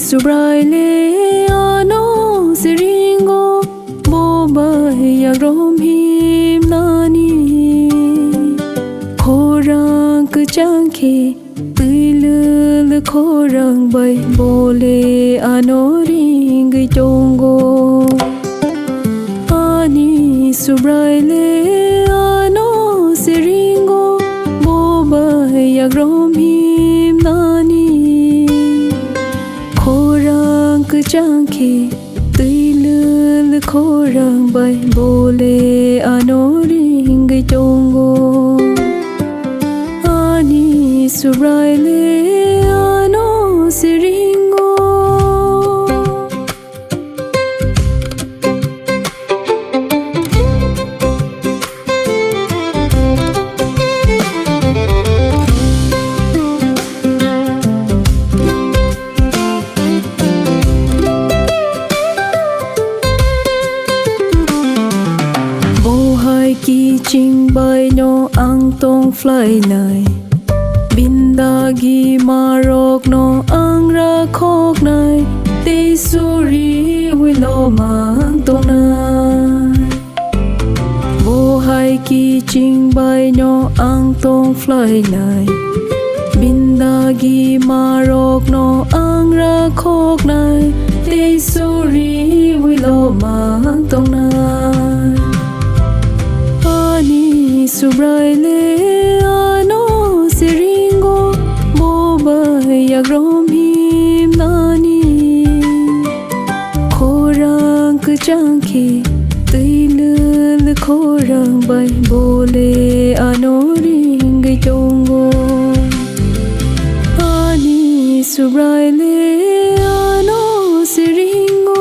Subraile ano siringo boba ya romhim nani khorang kchangke tilul khorang bai bole ano ring chongo ani Subraile ano siringo boba ya romhim nani khorang kchangke tilul khorang bai bole ano ring chongo ani Subraile ano siringo ki ching bai no ang tong fly nai bindagi marok no ang ra khok nai te suri wilo mang tong nai bo hai ki ching bai no ang tong fly nai bindagi marok no ang ra khok nai te suri wilo mang tong nai ani Subraile ano siringo boba ya romhim nani khorang kchangke tilul khorang bai bole ano ring chongo ani Subraile ano siringo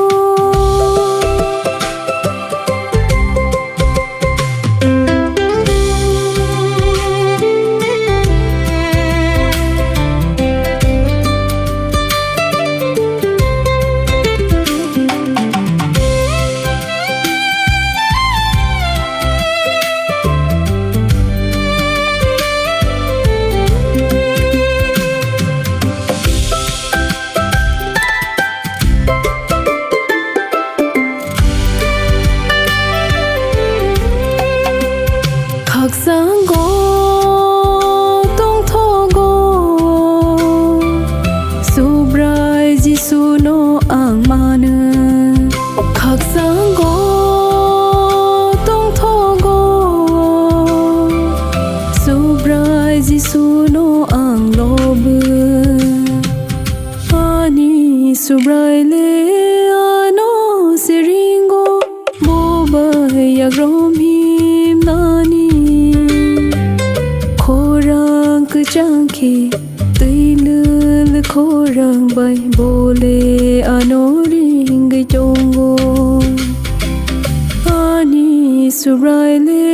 khắc sáng go tông thô go Subrai Jisu no ang mana khắc sáng go tông thô go Subrai Jisu no ang lobu ani Subraile ano siringo boba ya romhim nani khorang kchangke tilul khorang bai bole ano ring chongo ani Subraile